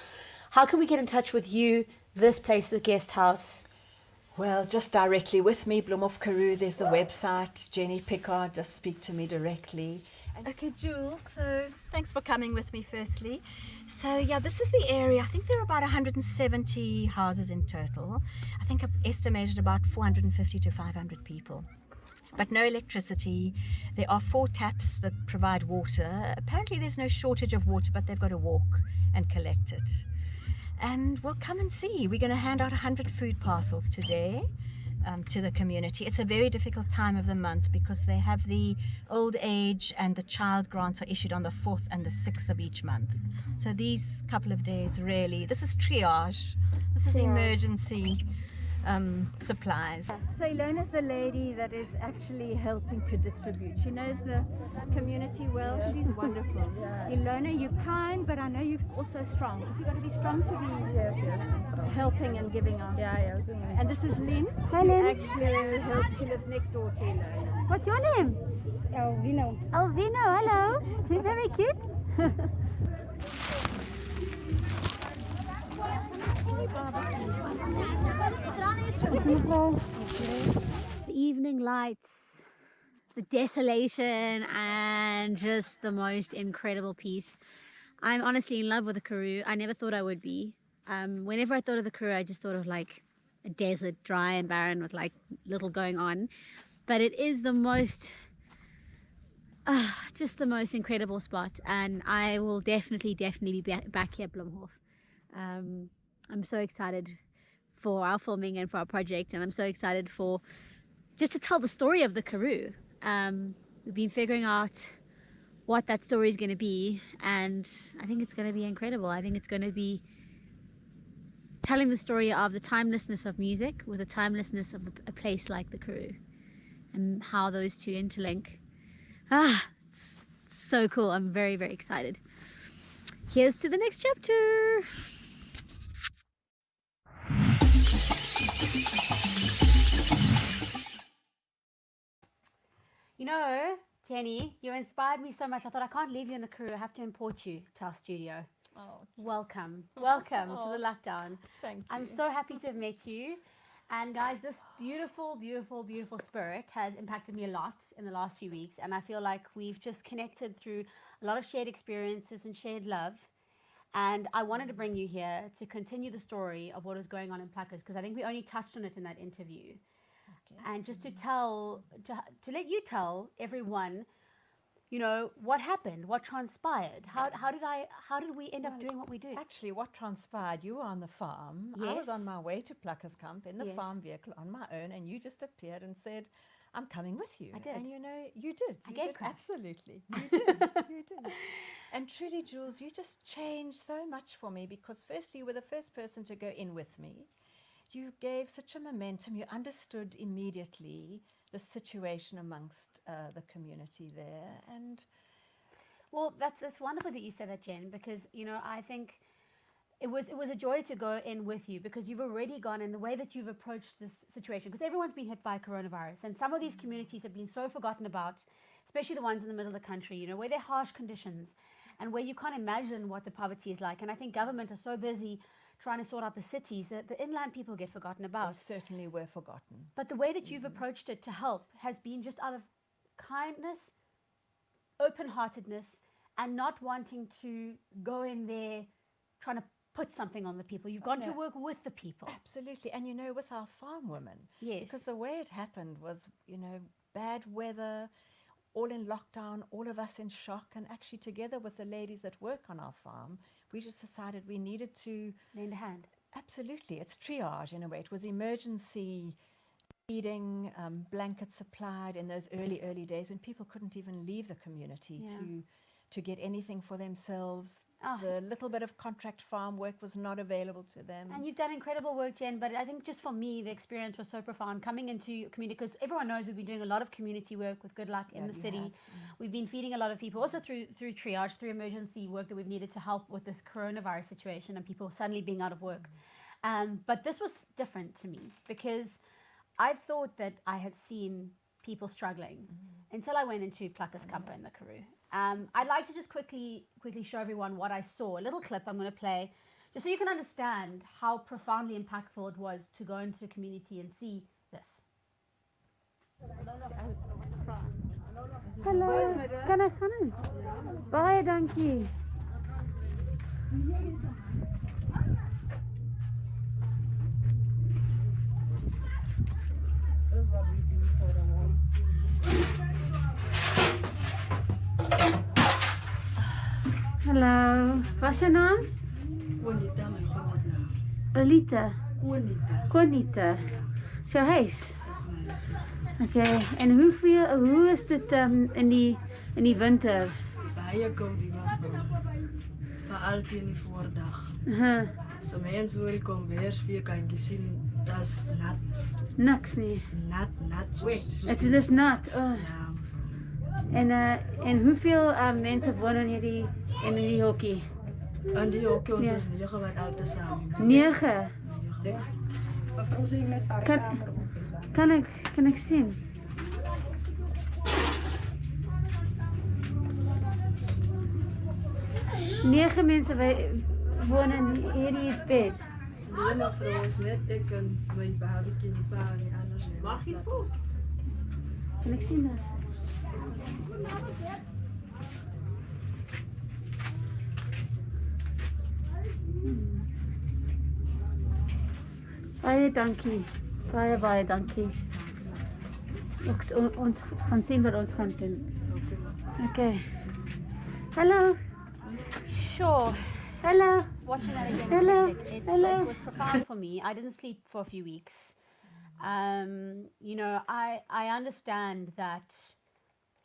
How can we get in touch with you, this place, the guest house? Well, just directly with me, Bloem of Karoo. There's the website, Jenny Pickard. Just speak to me directly. Okay, Jules, so thanks for coming with me firstly. So yeah, this is the area. I think there are about 170 houses in total. I think I've estimated about 450 to 500 people. But no electricity. There are 4 taps that provide water. Apparently there's no shortage of water, but they've got to walk and collect it. And we'll come and see. We're going to hand out 100 food parcels today to the community. It's a very difficult time of the month because they have the old age and the child grants are issued on the 4th and the 6th of each month. So these couple of days really, this is triage. This is emergency supplies. So Ilona's the lady that is actually helping to distribute. She knows the community well. She's wonderful. Ilona, you're kind, but I know you're also strong. Because you've got to be strong to be helping and giving out. And this is Lynn. Hi, Lynn. Actually helps. She lives next door to Ilona. What's your name? Alvino. Alvino, hello. You're very cute. The evening lights, the desolation, and just the most incredible peace. I'm honestly in love with the Karoo. I never thought I would be. Whenever I thought of the Karoo, I just thought of a desert, dry and barren with little going on. But it is the most just the most incredible spot, and I will definitely be back here at Bloemhof. I'm so excited for our filming and for our project, and I'm so excited for just to tell the story of the Karoo. We've been figuring out what that story is going to be, and I think it's going to be incredible. I think it's going to be telling the story of the timelessness of music with the timelessness of a place like the Karoo, and how those two interlink. It's so cool. I'm very excited. Here's to the next chapter. You know, Jenny, you inspired me so much. I thought I can't leave you in the Karoo. I have to import you to our studio. Oh, Welcome to the lockdown. thank you. I'm so happy to have met you. And guys, this beautiful spirit has impacted me a lot in the last few weeks. And I feel like we've just connected through a lot of shared experiences and shared love. And I wanted to bring you here to continue the story of what was going on in Pickard, because I think we only touched on it in that interview. Okay. And just to let you tell everyone, you know, what happened, what transpired, how did we end up doing what we do? Actually, what transpired, you were on the farm. I was Yes. on my way to Plakkerskamp in the Yes. farm vehicle on my own, and you just appeared and said, I'm coming with you. I did. And you know, you did. I You gave did, crap. absolutely. You did. You did. And truly, Jules, you just changed so much for me, because firstly, you were the first person to go in with me. You gave such a momentum. You understood immediately the situation amongst the community there. And Well, that's wonderful that you said that, Jen, because, you know, I think it was a joy to go in with you, because you've already gone in the way that you've approached this situation, because everyone's been hit by coronavirus, and some of these communities have been so forgotten about, especially the ones in the middle of the country, you know, where there are harsh conditions and where you can't imagine what the poverty is like. And I think government are so busy trying to sort out the cities that the inland people get forgotten about. certainly were forgotten. But the way that you've approached it to help has been just out of kindness, open-heartedness, and not wanting to go in there trying to put something on the people. You've gone to no. work with the people. Absolutely. And you know, with our farm women. Yes. Because the way it happened was, you know, bad weather, all in lockdown, all of us in shock. And actually, together with the ladies that work on our farm, we just decided we needed to Lend a hand. Absolutely. It's triage in a way. It was emergency feeding, blankets supplied in those early days when people couldn't even leave the community Yeah. to get anything for themselves. Oh. The little bit of contract farm work was not available to them. And you've done incredible work, Jen, but I think just for me, the experience was so profound coming into community, because everyone knows we've been doing a lot of community work with Good Luck in Yeah, the we city. have. We've been feeding a lot of people, also through triage, through emergency work that we've needed to help with this coronavirus situation and people suddenly being out of work. But this was different to me, because I thought that I had seen people struggling until I went into Plakkerskamp in the Karoo. I'd like to just quickly show everyone what I saw. A little clip I'm going to play, just so you can understand how profoundly impactful it was to go into the community and see this. Hallo, kan ek gaan? Baie dankie. Hallo, wat is je naam? Konita, my grootnaam. Olita. Konita Konita. Zo huis. is my huis. Oké, en hoe is dit in die winter? Baie koud die man. Veral teen die voordag. As 'n mens hoor die kom weer kan jy sien dis nat, Niks nie. nat Het is dus nat. Oh. Ja. En hoeveel mensen wonen in die hokkie? En die ook ons Ja. is 9 wat al te saam. 9. Kan ik zien? Negen mensen wonen hier in het bed. Nee, mevrou is net ek en my babatjie en pa en anders nie. Mag jy voel? Kan ik zien dat? Baie dankie. Baie dankie. Ons gaan zien wat ons gaan doen. Okay. Hello. Sure. Hello. Watching that again is hectic. It was profound for me. I didn't sleep for a few weeks. You know, I understand that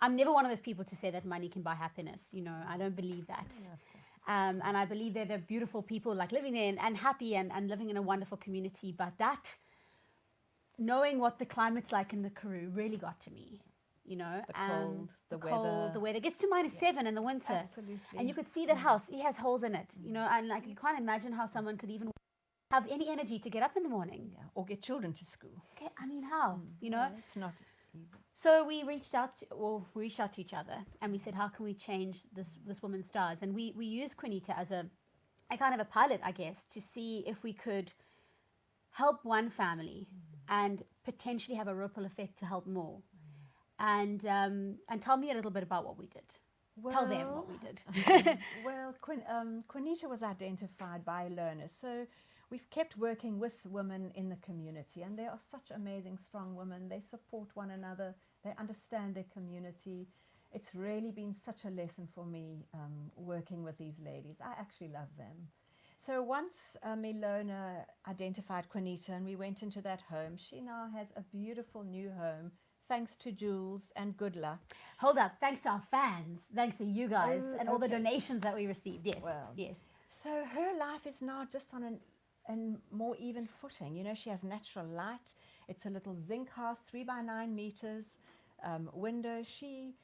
I'm never one of those people to say that money can buy happiness. You know, I don't believe that. And I believe that they're beautiful people like living there and happy and living in a wonderful community. But that, knowing what the climate's like in the Karoo really got to me. You know, the cold, the weather. It gets to -7 in the winter. Absolutely. And you could see that house. It has holes in it, you know, and like you can't imagine how someone could even have any energy to get up in the morning. Yeah, or get children to school. Okay, I mean, how? You know? No, it's not easy. So we reached out to each other and we said, how can we change this woman's stars? And we used Quinita as a kind of a pilot, I guess, to see if we could help one family and potentially have a ripple effect to help more. And tell me a little bit about what we did. Tell them what we did. Well, Quinita was identified by learners. So we've kept working with women in the community, and they are such amazing, strong women. They support one another. They understand their community. It's really been such a lesson for me working with these ladies. I actually love them. So once Milona identified Quinita and we went into that home, she now has a beautiful new home, thanks to Jules and good luck. Hold up, thanks to our fans, thanks to you guys and all the donations that we received. Yes, well, yes. So her life is now just on a more even footing. You know, she has natural light. It's a little zinc house, 3 by 9 meters, windows. She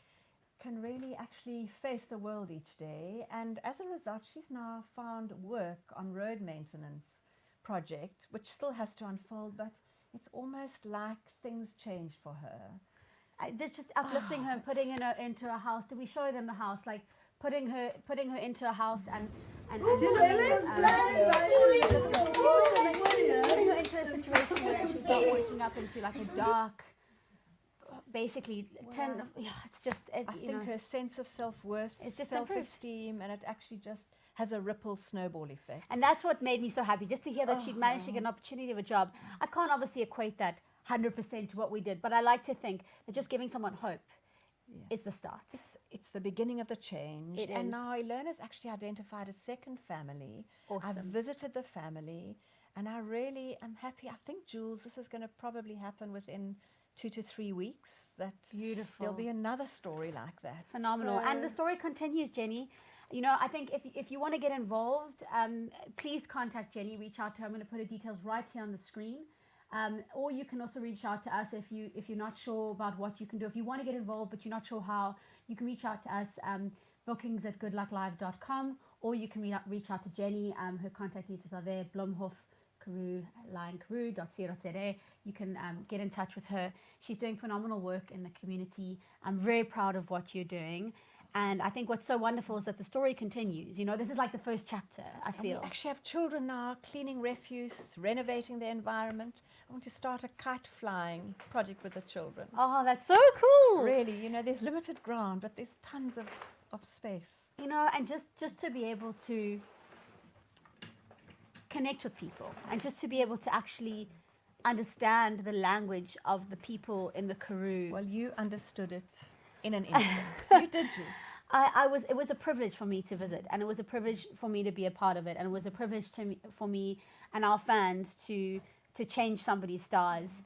can really actually face the world each day. And as a result, she's now found work on road maintenance project, which still has to unfold, but it's almost like things changed for her. This just uplifting her and putting her into a house. Did we show them the house? Like putting her into a house and putting her into a situation where she's not waking up into like a dark, basically it's just I think her sense of self-worth, it's just self-esteem, and it actually just has a ripple snowball effect. And that's what made me so happy, just to hear that she'd managed to get an opportunity of a job. I can't obviously equate that 100% to what we did, but I like to think that just giving someone hope is the start. It's the beginning of the change. It and is. now Ilona's actually identified a second family. Awesome. I've visited the family, and I really am happy. I think, Jules, this is going to probably happen within 2 to 3 weeks. That Beautiful. There'll be another story like that. Phenomenal. So, And the story continues, Jenny. You know, I think if you want to get involved, please contact Jenny, reach out to her. I'm going to put her details right here on the screen. Or you can also reach out to us if you're not sure about what you can do. If you want to get involved but you're not sure how, you can reach out to us, bookings@goodlucklive.com, or you can reach out to Jenny. Her contact details are there, Blomhof, Karoo, lionkaroo.co.za. You can get in touch with her. She's doing phenomenal work in the community. I'm very proud of what you're doing. And I think what's so wonderful is that the story continues. You know, this is like the first chapter, I feel. We actually have children now cleaning refuse, renovating the environment. I want to start a kite flying project with the children. Oh, that's so cool. Really, you know, there's limited ground, but there's tons of space. You know, and just to be able to connect with people and just to be able to actually understand the language of the people in the Karoo. Well, you understood it in an instant. You did, you? It was a privilege for me to visit, and it was a privilege for me to be a part of it, and it was a privilege for me and our fans to change somebody's stars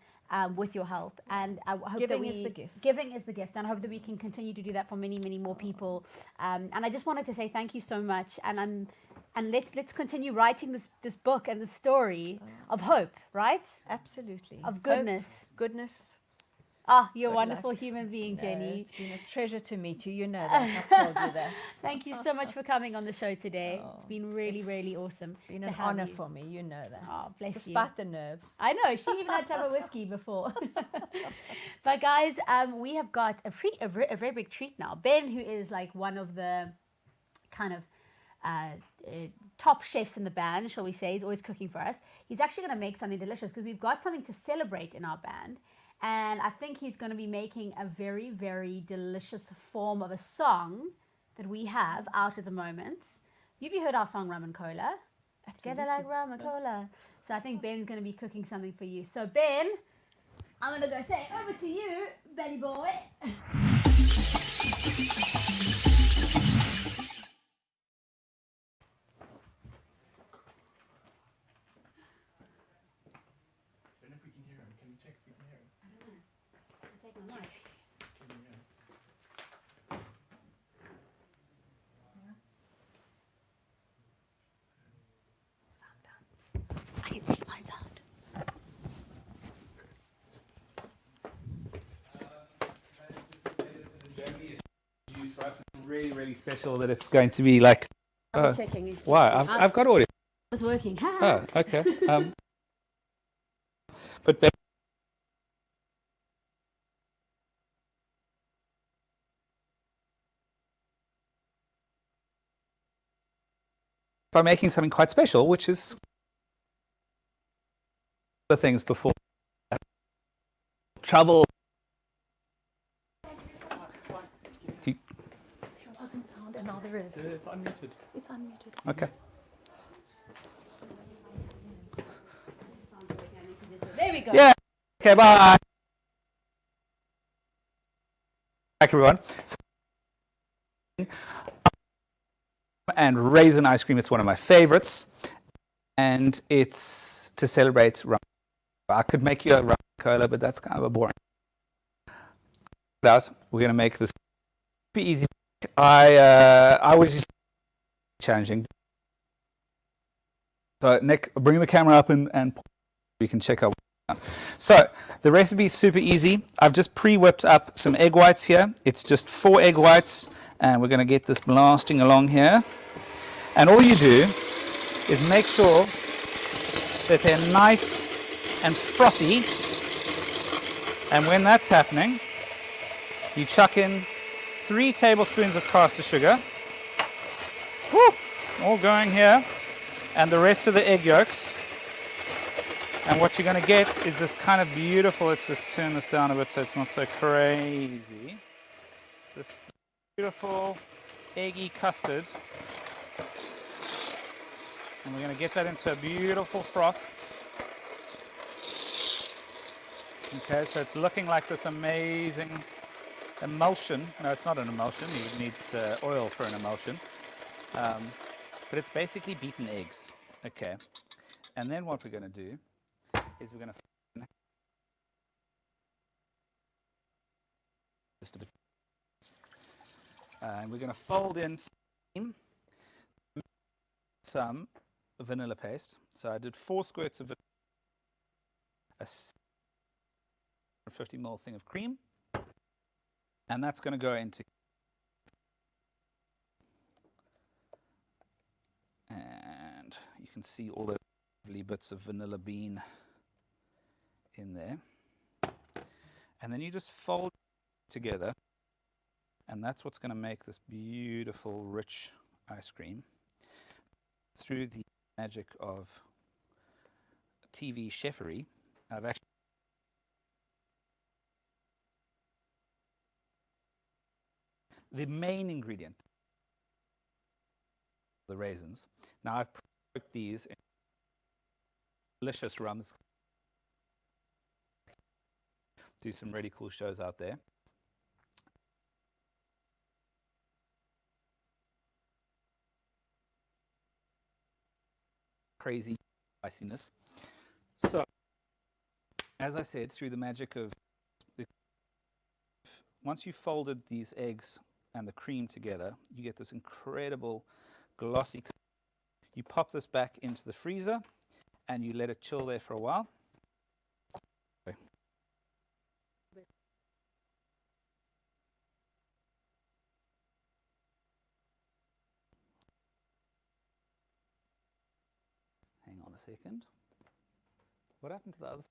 with your help. And I hope Giving is the gift. Giving is the gift, and I hope that we can continue to do that for many, many more people. And I just wanted to say thank you so much, and let's continue writing this book and the story of hope, right? Absolutely. Of goodness. Hope, goodness. Ah, you're a Good wonderful luck. human being, Jenny. It's been a treasure to meet you. You know that. I've told you that. Thank you so much for coming on the show today. It's been really, really awesome. It's been to an have honor you. for me. You know that. Oh, bless you. Despite the nerves. I know, she even had to have a whiskey before. But guys, we have got a very big treat now. Ben, who is like one of the kind of top chefs in the band, shall we say, he's always cooking for us. He's actually going to make something delicious because we've got something to celebrate in our band. And I think he's going to be making a very, very delicious form of a song that we have out at the moment. Have you heard our song Rum and Cola? Absolutely. Get it like rum and cola. So I think Ben's going to be cooking something for you. So Ben, I'm going to go say over to you, Benny boy. I can take my sound. It's really, really special that it's going to be like. I'm checking it. Why? I've got audio. It's working. Oh, okay. But by making something quite special, which is the things before trouble. There wasn't sound, and now there is. It's unmuted. It's unmuted. Okay. There we go. Yeah. Okay. Bye. Back everyone. And raisin ice cream is one of my favorites, and it's to celebrate rum. I could make you a rum cola, but that's kind of a boring. We're going to make this super easy. I was just challenging. So Nick, bring the camera up and you can check out. So the recipe is super easy. I've just pre-whipped up some egg whites here. It's just 4 egg whites, and we're going to get this blasting along here. And all you do is make sure that they're nice and frothy. And when that's happening, you chuck in 3 tablespoons of caster sugar. Woo! All going here. And the rest of the egg yolks. And what you're going to get is this kind of beautiful, let's just turn this down a bit so it's not so crazy. This beautiful eggy custard. And we're going to get that into a beautiful froth. Okay, so it's looking like this amazing emulsion. No, it's not an emulsion. You would need oil for an emulsion. But it's basically beaten eggs. Okay. And then what we're going to do is we're going to just a bit, and we're going to fold in some vanilla paste. So I did 4 squirts of a 50 ml thing of cream, and that's going to go into, and you can see all the lovely bits of vanilla bean in there, and then you just fold it together, and that's what's going to make this beautiful rich ice cream through the magic of TV chefery. I've actually the main ingredient, the raisins. Now I've cooked these in delicious rums. Do some really cool shows out there. Crazy spiciness. So, as I said, through the magic of once you've folded these eggs and the cream together, you get this incredible glossy. You pop this back into the freezer and you let it chill there for a while. Okay. Hang on a second. What happened to the other?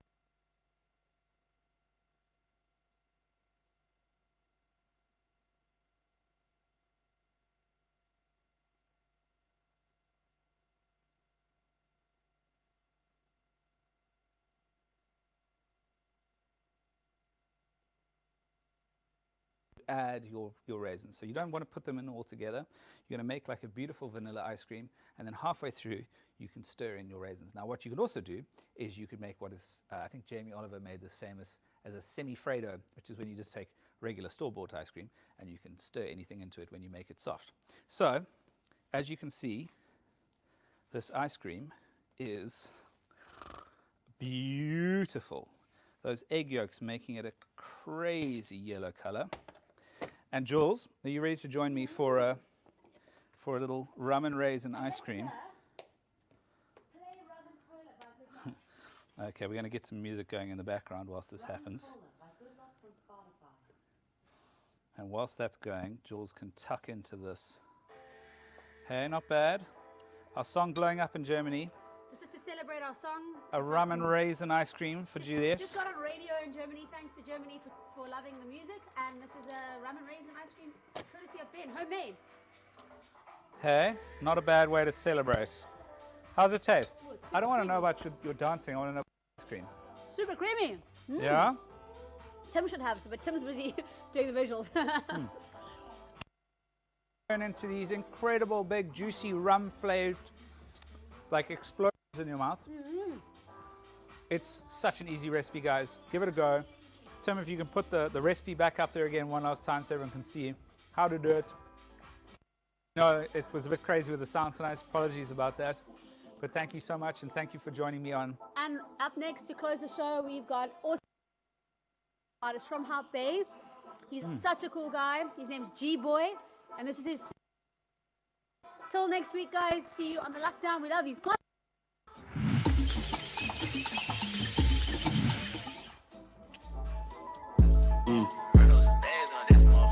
Add your raisins. So you don't want to put them in all together. You're going to make like a beautiful vanilla ice cream, and then halfway through you can stir in your raisins. Now what you could also do is you could make what is, I think Jamie Oliver made this famous as a semi-Fredo, which is when you just take regular store-bought ice cream, and you can stir anything into it when you make it soft. So, as you can see, this ice cream is beautiful. Those egg yolks making it a crazy yellow color. And Jules, are you ready to join me for a little rum and raisin ice cream? Okay, we're going to get some music going in the background whilst this happens. And whilst that's going, Jules can tuck into this. Hey, not bad. Our song blowing up in Germany. This is to celebrate our song. A rum and raisin ice cream for Juliet. Just got on radio in Germany, thanks to Germany for loving the music. And this is a rum and raisin ice cream, courtesy of Ben, homemade. Hey, not a bad way to celebrate. How's it taste? I don't want to know about your dancing, I want to know about ice cream. Super creamy. Yeah? Tim should have some, but Tim's busy doing the visuals. Turn into these incredible big juicy rum flavored like explosions in your mouth. It's such an easy recipe, guys. Give it a go. Tim, if you can put the recipe back up there again one last time so everyone can see how to do it. No, it was a bit crazy with the sound tonight. Apologies about that. But thank you so much, and thank you for joining me on. And up next to close the show, we've got awesome artist from Hout Bay. He's such a cool guy. His name's G-Boy, and this is his. Till next week, guys. See you on the lockdown. We love you.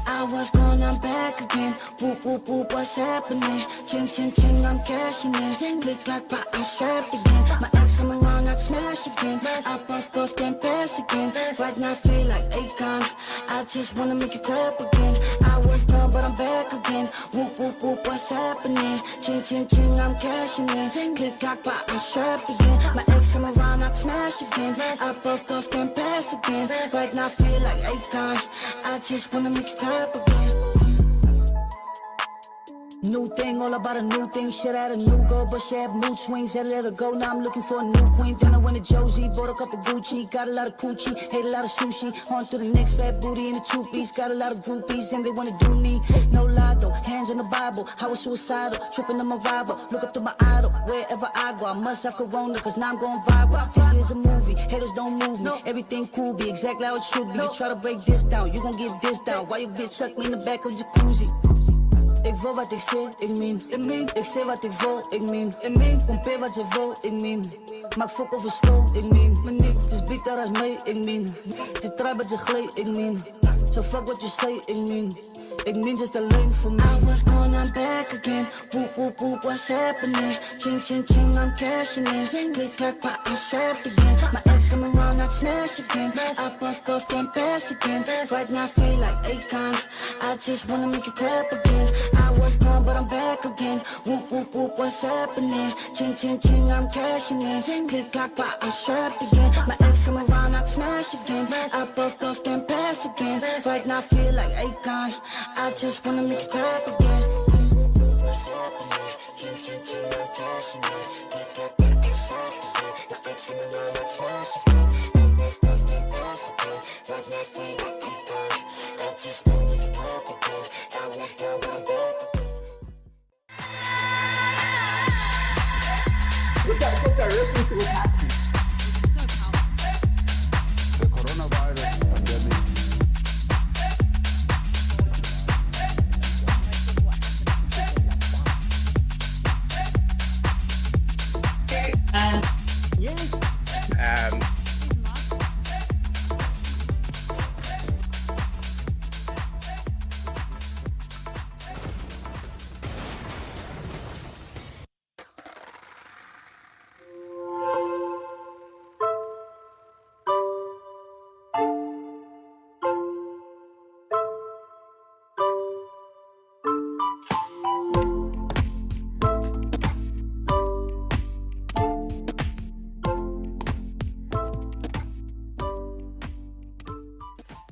I was gone, I'm back again. Whoop, whoop, whoop, what's happening? Ching, ching, ching, I'm cashing in. Click, clack, pop, I'm strapped again. My ex come around, I'd smash again. I puff, puff, then pass again. Right now I feel like Akon. I just wanna make it clap again. I was gone, but I'm back again. Whoop, whoop, whoop, what's happening? Ching, ching, ching, I'm cashing in. Click, clack, pop, I'm strapped again. My ex come around, I'd smash again. I puff, puff, then pass again. Right now I feel like Akon. I just wanna make it clap again. New thing, all about a new thing. Shit, I had a new goal, but she had mood swings. Had to let her go, now I'm looking for a new queen. Then I went to Josie, bought a couple Gucci. Got a lot of coochie, ate a lot of sushi. On to the next fat booty in the two-piece. Got a lot of groupies, and they wanna do me. No lie though, hands on the Bible. I was suicidal, tripping on my rival. Look up to my idol, wherever I go. I must have corona, cause now I'm going viral. This is a movie, haters don't move me. Everything cool, be exactly how it should be. You try to break this down, you gon' get this down. Why you bitch suck me in the back of jacuzzi? Ik wil wat ik zeg, ik meen. Ik zeg wat ik wil, ik meen. Pompeer wat ze wil, ik meen. Maak fok over school, ik meen. Het is bitter als mee, ik meen. Ze try but ze gleed, ik meen. So fuck what you say, ik meen. Ik meen just alleen voor me. I was gone, I'm back again. Whoop, whoop, whoop, what's happening? Ching, ching, ching, I'm cashing in. Click, clack, pop, I'm strapped again. My ex come around, I'd smash again. I puff, puff, then pass again. Right now I feel like Akon. I just wanna make it clap again. I was gone, but I'm back again. Whoop, whoop, whoop, what's happening? Ching, ching, ching, I'm cashing in. Click, clack, pop, I'm strapped again. My ex come around, I'd smash again. I puff, puff, then pass again. Right now I feel like Akon. I just wanna make it clap again. What's happening? Ching, ching, ching, I'm cashing in. Click, clack, pop, I'm strapped again. My ex come around, I'd smash again. I puff, puff, then pass again. Right now I feel like Akon. I just wanna make it clap again. I was gone, but I'm back again. Look at reference to what's happening.